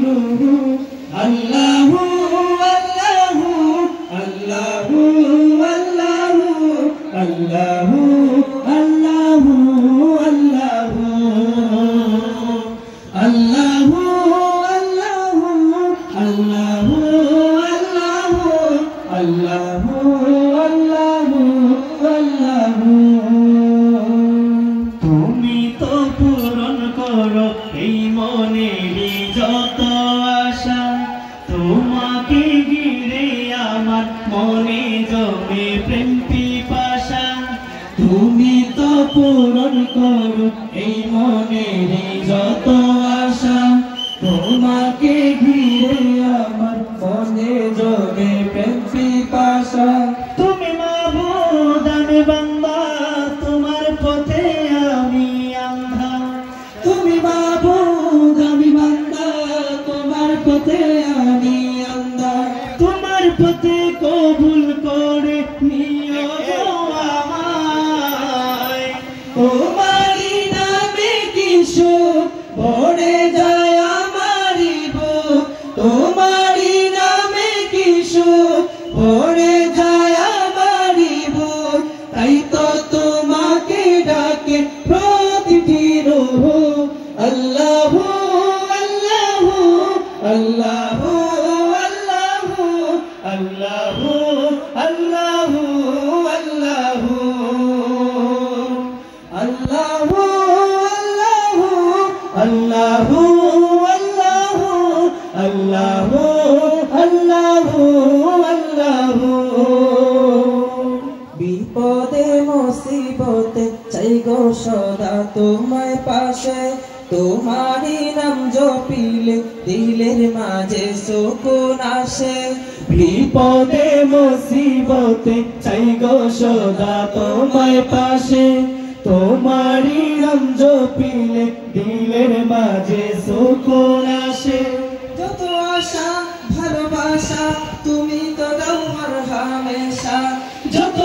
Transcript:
নূহু আল্লাহু আল্লাহু আল্লাহু আল্লাহু আল্লাহু আল্লাহু আল্লাহু আল্লাহু আল্লাহু আল্লাহু আল্লাহু আল্লাহু আল্লাহু তুমি তো পূরণ করো এই মনের যত আশা তোমাকে ঘিরে আমার মনে জমে প্রেম পিপাসা তুমি তো পূরণ করো এই মনের যত আশা তোমাকে ঘিরে আমার মনে জমে প্রেম পিপাসা তুমি মাবুদ আমি বান্দা তোমার পথে আমি আন্ধা তুমি মাবুদ আমি বান্দা তোমার পথে আমি আন্ধা তোমার পথে কবুল করে নিও আমায় তোমারই নামে কিছু ভরে যায় আমারই বুক তোমারই নামে কিছু ভরে যায় আমারই বুক তাই তো তোমাকে ডাকে প্রতিটি রূহ আল্লাহু আল্লাহু আল্লাহু আল্লাহু আল্লাহু আল্লাহু আল্লাহু আল্লাহু আল্লাহু আল্লাহু আল্লাহু আল্লাহু বিপদে মুসিবতে চাই গো সদা তোমায় পাশে তোমারই নাম জপিলে দিলের মাঝে সুকুন আসে বিপদে মুসিবতে চাই গো সদা তোমায় পাশে তোমারই নাম জপিলে দিলের মাঝে সুকুন আসে যত আশা ভালোবাসা তুমি তো দাও আমার হামেশা যত